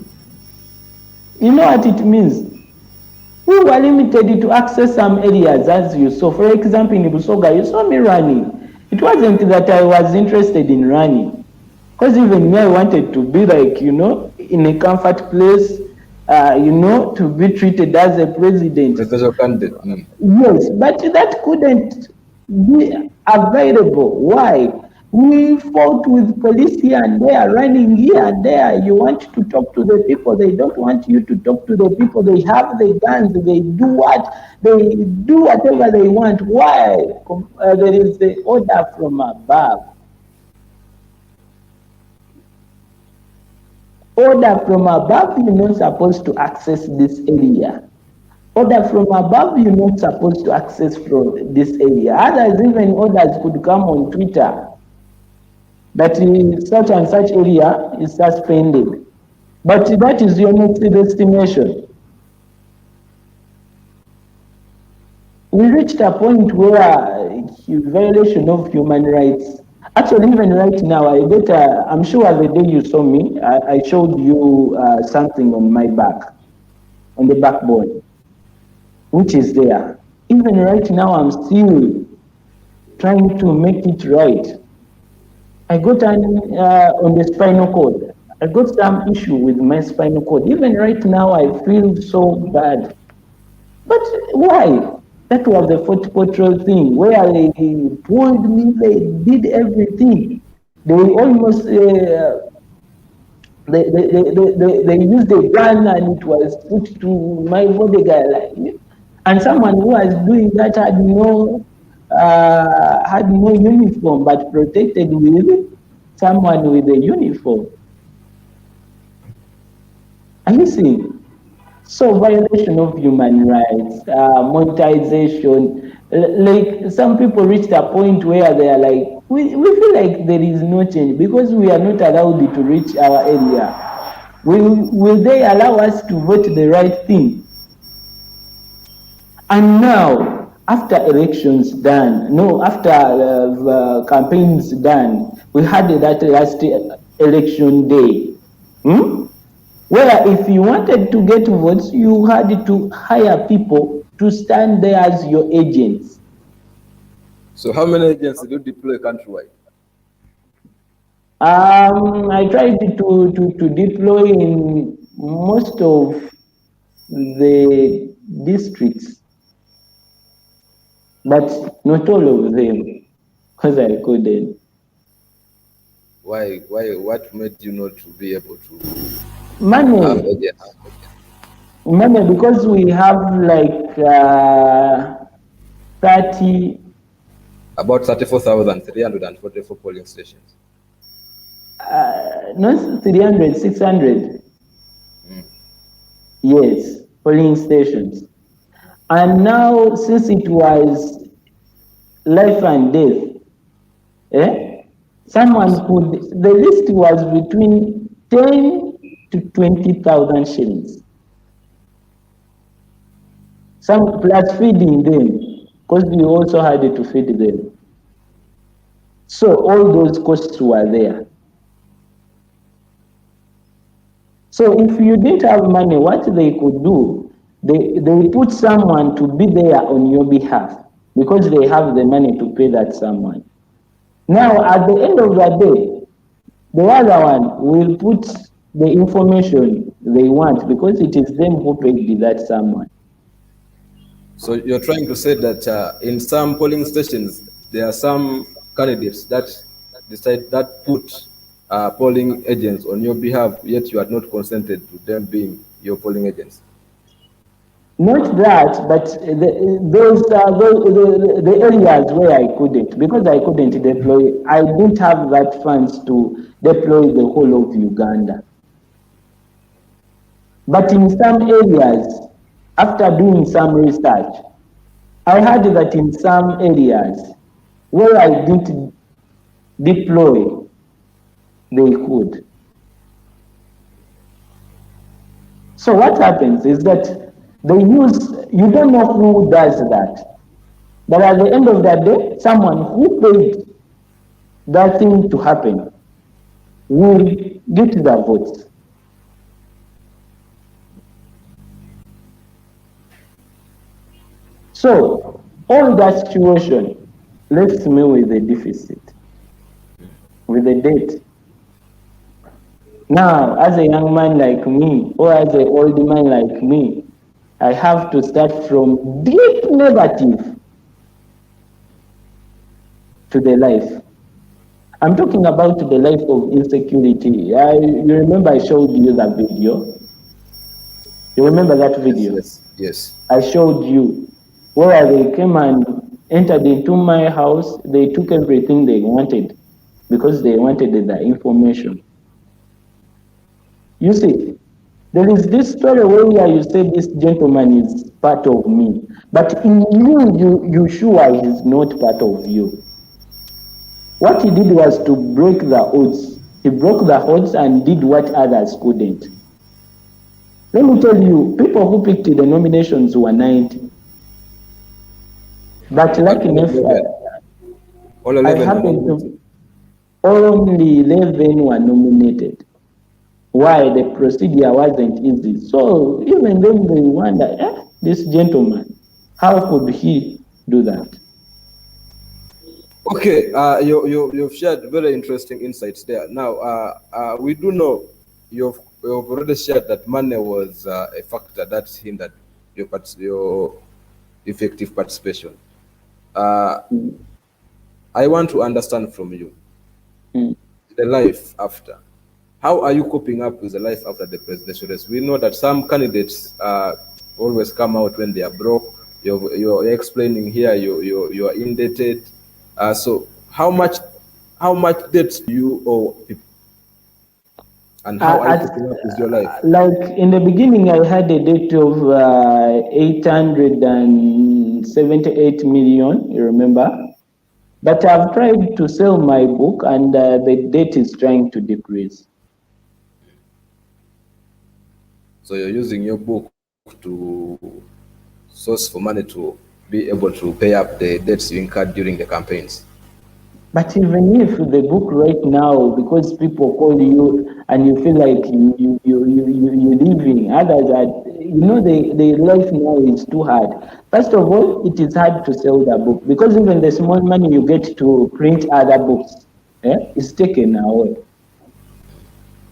you know what it means? We were limited to access some areas, as you saw. For example, in Busoga, you saw me running. It wasn't that I was interested in running. Because even me, I wanted to be like, in a comfort place, to be treated as a president. Presidential candidate. Yes, but that couldn't be available. Why? We fought with police here and there, running here and there. You want to talk to the people, they don't want you to talk to the people. They have the guns, they do what? They do whatever they want. Why? There is the order from above. Order from above, you're not supposed to access this area. Order from above, you're not supposed to access from this area. Others, even orders could come on Twitter that such and such area is suspended. But that is your next destination. We reached a point where violation of human rights. Actually, even right now, I'm sure the day you saw me, I showed you something on my back, on the backbone, which is there. Even right now, I'm still trying to make it right. I got on the spinal cord. I got some issue with my spinal cord. Even right now, I feel so bad. But why? That was the Fort Portrol thing, where they pulled me, they did everything. They almost, they used a gun and it was put to my body guy. And someone who was doing that had no uniform, but protected with someone with a uniform. Are you seeing? So violation of human rights, monetization, like some people reach a point where they are like, we feel like there is no change because we are not allowed to reach our area. Will they allow us to vote the right thing? And now, after elections done, no, after campaigns done, we had that last election day. Where if you wanted to get votes, you had to hire people to stand there as your agents. So how many agents did you deploy countrywide? I tried to deploy in most of the districts, but not all of them, because I couldn't. Why? What made you not to be able to Money. have agents? Money, because we have like 30. About 34,344 polling stations. Not 300, 600. Yes, polling stations. And now, since it was life and death, someone could, the list was between 10 to 20,000 shillings. Some plus feeding them, because we also had to feed them. So all those costs were there. So if you didn't have money, what they could do, they put someone to be there on your behalf because they have the money to pay that someone. Now, at the end of the day, the other one will put the information they want because it is them who paid that someone. So you're trying to say that in some polling stations, there are some candidates that put polling agents on your behalf, yet you are not consented to them being your polling agents. Not that, but the areas where I couldn't, because I couldn't deploy, I didn't have that funds to deploy the whole of Uganda. But in some areas, after doing some research, I heard that in some areas where I didn't deploy, they could. So what happens is that they use, you don't know who does that. But at the end of the day, someone who paid that thing to happen will get the votes. So all that situation left me with a deficit, with a debt. Now, as a young man like me, or as an old man like me, I have to start from deep negative to the life. I'm talking about the life of insecurity. You remember I showed you that video? You remember that video? Yes. I showed you where they came and entered into my house. They took everything they wanted because they wanted the information. You see, there is this story where you say this gentleman is part of me, but in you sure he's not part of you. What he did was to break the odds. He broke the odds and did what others couldn't. Let me tell you, people who picked the nominations were 90. But like enough, all I happened to only 11 were nominated. Why? The procedure wasn't easy. So even then they wonder, this gentleman, how could he do that? Okay, you've shared very interesting insights there. Now, we do know you've already shared that money was a factor that hindered your effective participation. I want to understand from you the life after. How are you coping up with the life after the presidential race? We know that some candidates always come out when they are broke. You're explaining here you are indebted. So how how much debt do you owe people? And how are you keeping up with your life? Like in the beginning, I had a debt of 878 million, you remember? But I've tried to sell my book and the debt is trying to decrease. So you're using your book to source for money to be able to pay up the debts you incurred during the campaigns. But even if the book right now, because people call you and you feel like you're leaving, others are, the life now is too hard. First of all, it is hard to sell the book because even the small money you get to print other books is taken away.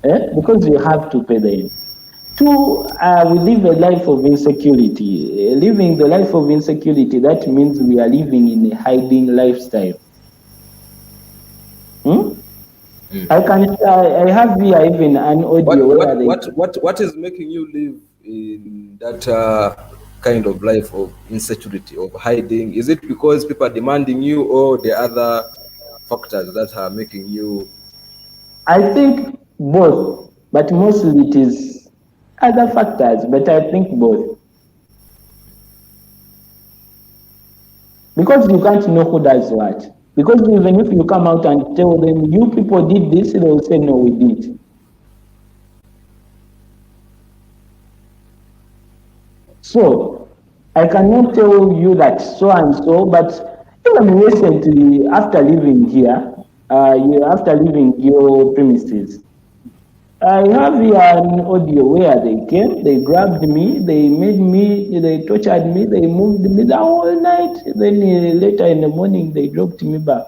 Because you have to pay them. Two, we live a life of insecurity. Living the life of insecurity, that means we are living in a hiding lifestyle. I have here even an audio what is making you live in that kind of life of insecurity, of hiding? Is it because people are demanding you, or the other factors that are making you? I think both, but mostly it is other factors, but I think both. Because you can't know who does what. Because even if you come out and tell them, you people did this, they will say, no, we did. So, I cannot tell you that so and so, but even recently, after leaving here, after leaving your premises, I have here an audio where they came, they grabbed me, they tortured me, they moved me the whole night. Then later in the morning, they dropped me back.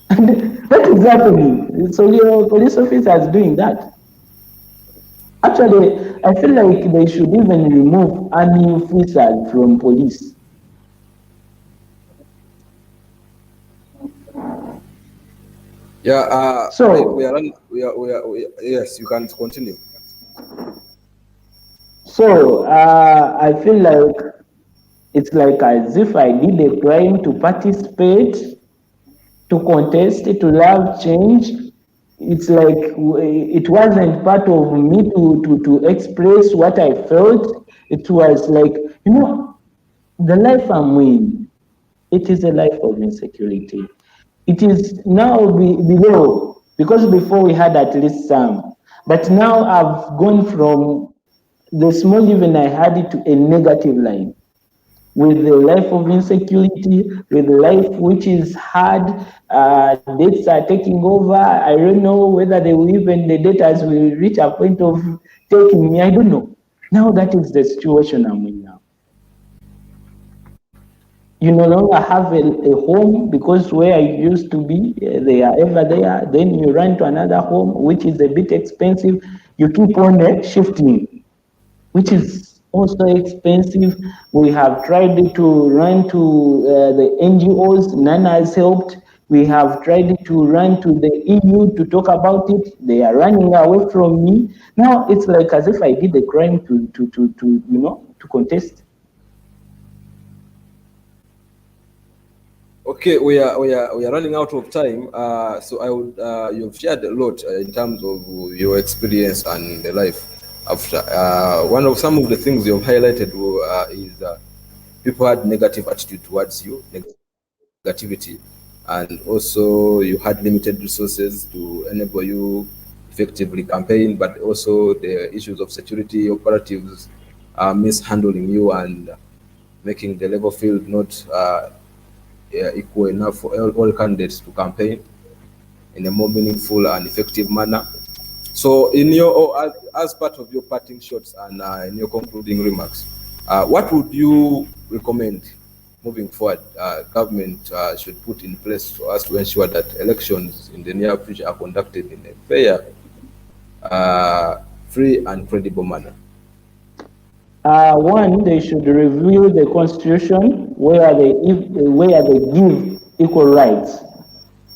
And what is happening? So your police officers doing that. Actually, I feel like they should even remove army officers from police. Yeah. So yes, you can continue. So I feel like it's like as if I did a crime to participate, to contest, to love change. It's like it wasn't part of me to express what I felt. It was like, the life I'm in, it is a life of insecurity. It is now below, because before we had at least some. But now I've gone from the small even I had it to a negative line, with a life of insecurity, with a life which is hard. Debts are taking over. I don't know whether they will even, the debtors will reach a point of taking me. I don't know. Now that is the situation I'm in now. You no longer have a home, because where you used to be, they are ever there. Then you run to another home, which is a bit expensive. You keep on shifting, which is also expensive. We have tried to run to the NGOs, none has helped. We have tried to run to the EU to talk about it. They are running away from me. Now it's like as if I did a crime to contest. Okay, we are running out of time. So I would you've shared a lot in terms of your experience and the life after. Some of the things you've highlighted is people had negative attitude towards you, negativity, and also you had limited resources to enable you effectively campaign, but also the issues of security operatives mishandling you and making the level field not equal enough for all candidates to campaign in a more meaningful and effective manner. So, as part of your parting shots and in your concluding remarks, what would you recommend moving forward? Government should put in place for us to ensure that elections in the near future are conducted in a fair, free, and credible manner. One, they should review the constitution where they give equal rights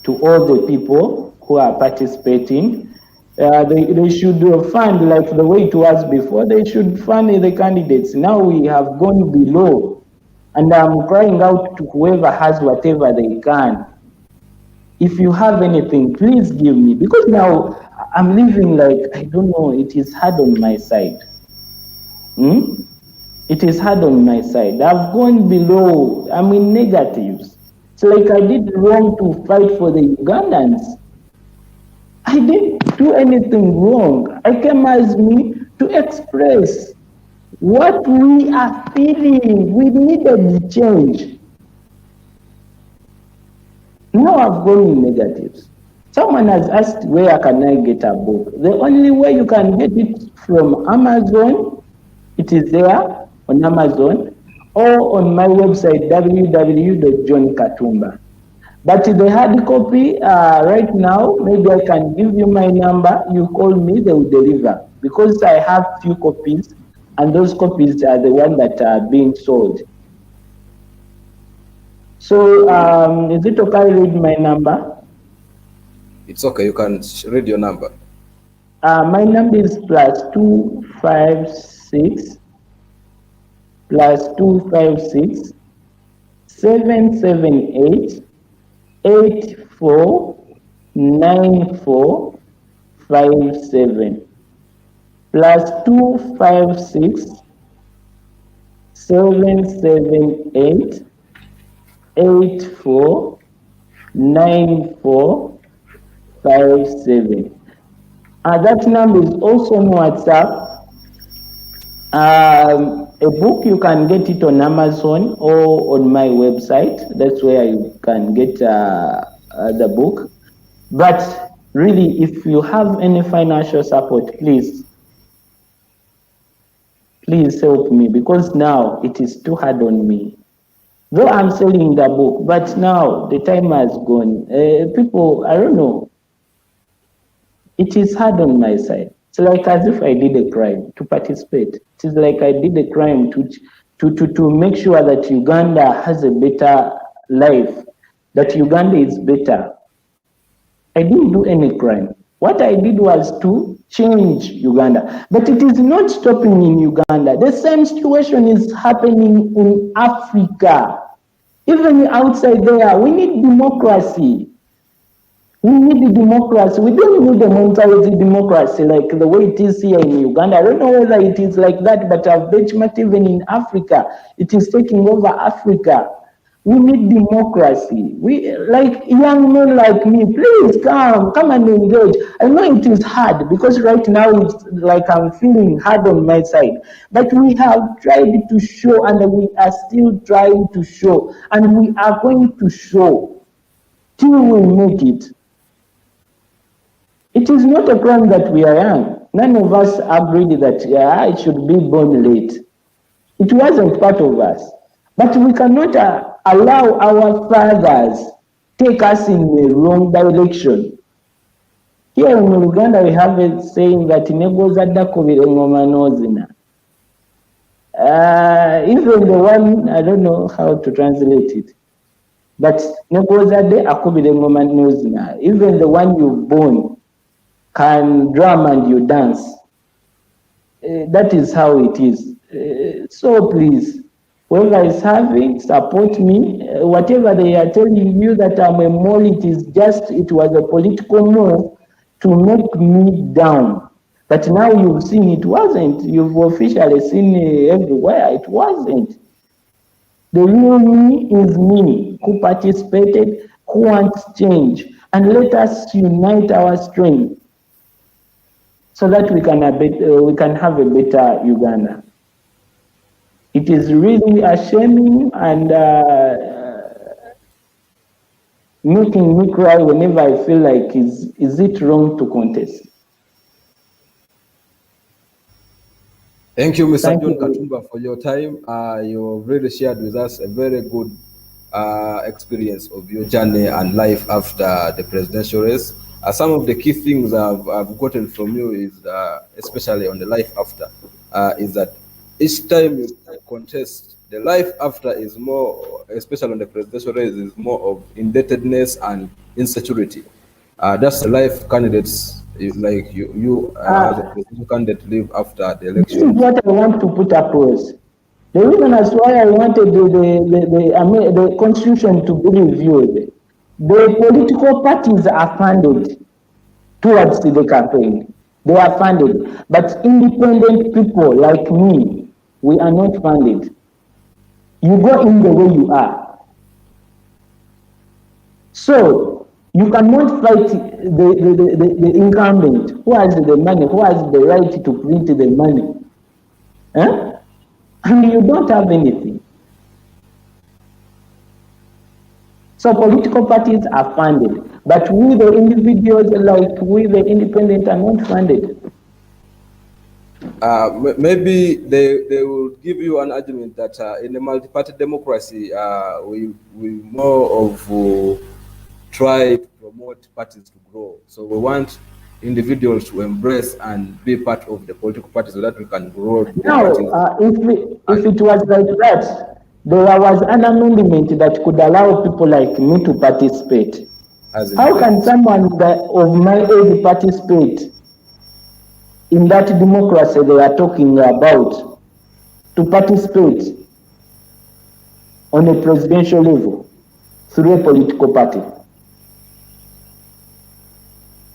to all the people who are participating. They should fund, like the way it was before, they should fund the candidates. Now we have gone below, and I'm crying out to whoever has whatever they can. If you have anything, please give me, because now I'm living like, I don't know, it is hard on my side. It is hard on my side. I've gone below, I'm in negatives. It's like I did wrong to fight for the Ugandans. I didn't do anything wrong. I came as me to express what we are feeling. We needed change. Now I've gone in negatives. Someone has asked, where can I get a book? The only way you can get it from Amazon, it is there on Amazon, or on my website, www.johnkatumba. But the hard copy, right now, maybe I can give you my number. You call me, they will deliver. Because I have few copies, and those copies are the ones that are being sold. So, is it okay I read my number? It's okay, you can read your number. My number is +256 778 849457 +256 778 849457. That number is also on WhatsApp. A book, you can get it on Amazon or on my website. That's where you can get the book. But really, if you have any financial support, please help me, because now it is too hard on me. Though I'm selling the book, but now the time has gone. People, I don't know. It is hard on my side. It's like as if I did a crime to participate. It is like I did a crime to make sure that Uganda has a better life, that Uganda is better. I didn't do any crime. What I did was to change Uganda. But it is not stopping in Uganda. The same situation is happening in Africa. Even outside there, we need democracy. We need democracy. We don't need a mentality democracy like the way it is here in Uganda. I don't know whether it is like that, but I've benchmarked even in Africa. It is taking over Africa. We need democracy. We, like young men like me, please come and engage. I know it is hard because right now it's like I'm feeling hard on my side. But we have tried to show, and we are still trying to show, and we are going to show till we make it. It is not a crime that we are young. None of us agreed that I should be born late. It wasn't part of us. But we cannot allow our fathers take us in the wrong direction. Here in Uganda, we have a saying that even the one, I don't know how to translate it. But even the one you've born can drum and you dance. That is how it is. So please, whoever is having, support me. Whatever they are telling you that I'm a mole, it was a political move to make me down. But now you've seen it wasn't. You've officially seen it everywhere. It wasn't. The real me is me, who participated, who wants change. And let us unite our strength so that we can have a better Uganda. It is really shaming and making me cry whenever I feel like, is it wrong to contest? Thank you, Mr. John Katumba, for your time. You've really shared with us a very good experience of your journey and life after the presidential race. Some of the key things I've gotten from you is, especially on the life after, is that each time you contest, the life after is more, especially on the presidential race, is more of indebtedness and insecurity. That's the life candidates like you as a presidential candidate live after the election. This is what I want to put across. The reason that's why I wanted the constitution to be reviewed, the political parties are funded towards the campaign. They are funded. But independent people like me, we are not funded. You go in the way you are. So you cannot fight the incumbent who has the money, who has the right to print the money. Huh? And you don't have anything. So political parties are funded, but we the individuals, like we the independent, are not funded. Maybe they will give you an argument that in a multi-party democracy, we more of try to promote parties to grow. So we want individuals to embrace and be part of the political party so that we can grow. Now, if it was like that, there was an amendment that could allow people like me to participate. How can someone of my age participate in that democracy they are talking about, to participate on a presidential level through a political party?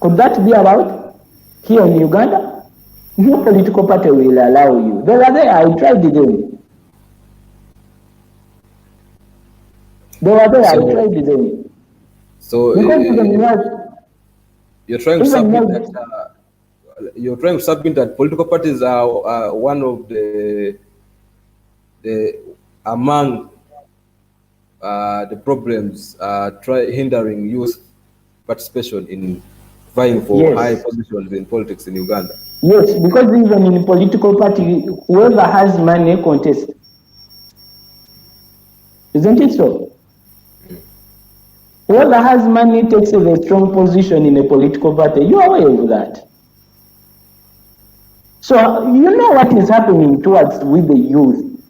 Could that be allowed here in Uganda? No political party will allow you. They were there, I tried them. They were there, I tried them. So you're trying to submit that you're trying to submit that political parties are one of the among the problems hindering youth participation in vying for high positions in politics in Uganda. Yes, because even in political party, whoever has money contests. Isn't it so? Whoever has money takes a strong position in a political party. You are aware of that. So you know what is happening towards with the youth.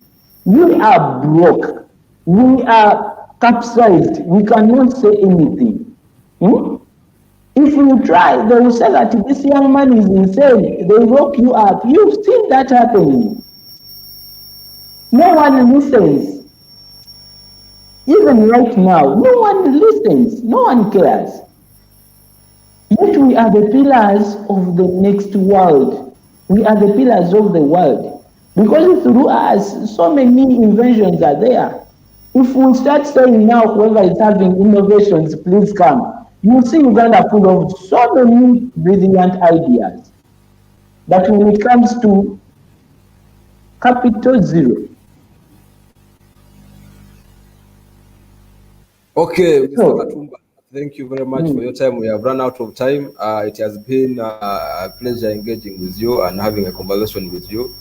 We are broke. We are capsized. We cannot say anything. If you try, they will say that this young man is insane. They lock you up. You've seen that happening. No one listens. Even right now, no one listens. No one cares. Yet we are the pillars of the next world. We are the pillars of the world. Because through us, so many inventions are there. If we start saying now, whoever is having innovations, please come. You see Uganda full of so many brilliant ideas. But when it comes to capital zero. Okay, Mr. Katumba, thank you very much for your time. We have run out of time. It has been a pleasure engaging with you and having a conversation with you.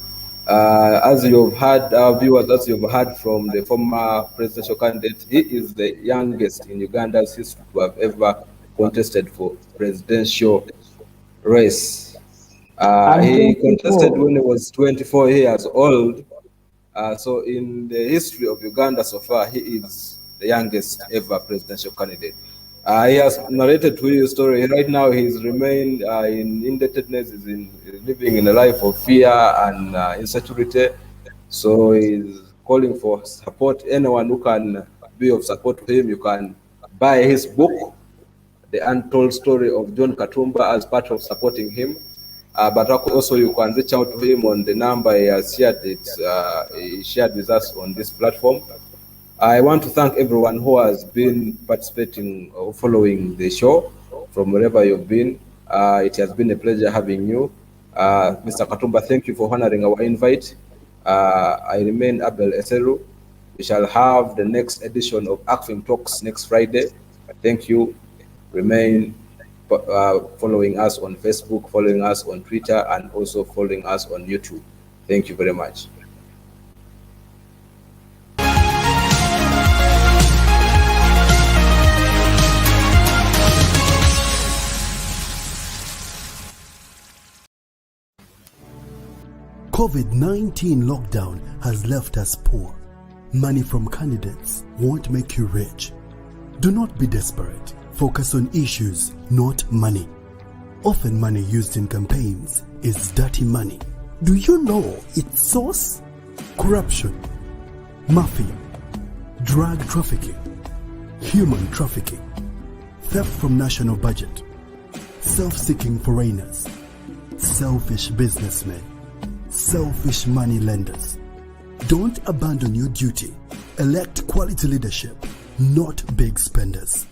As you've heard, our viewers, as you've heard from the former presidential candidate, he is the youngest in Uganda's history to have ever contested for presidential race. He contested when he was 24 years old. So in the history of Uganda so far, he is the youngest ever presidential candidate. He has narrated to you a story. Right now, he's remained in indebtedness, is living in a life of fear and insecurity. So he's calling for support. Anyone who can be of support to him, you can buy his book, The Untold Story of John Katumba, as part of supporting him. But also you can reach out to him on the number he has shared, he shared with us on this platform. I want to thank everyone who has been participating or following the show from wherever you've been. It has been a pleasure having you. Mr. Katumba, thank you for honoring our invite. I remain Abel Eseru. We shall have the next edition of ACFIM Talks next Friday. Thank you. Remain following us on Facebook, following us on Twitter, and also following us on YouTube. Thank you very much. COVID-19 lockdown has left us poor. Money from candidates won't make you rich. Do not be desperate. Focus on issues, not money. Often money used in campaigns is dirty money. Do you know its source? Corruption, mafia, drug trafficking, human trafficking, theft from national budget, self-seeking foreigners, selfish businessmen, selfish money lenders. Don't abandon your duty. Elect quality leadership, not big spenders.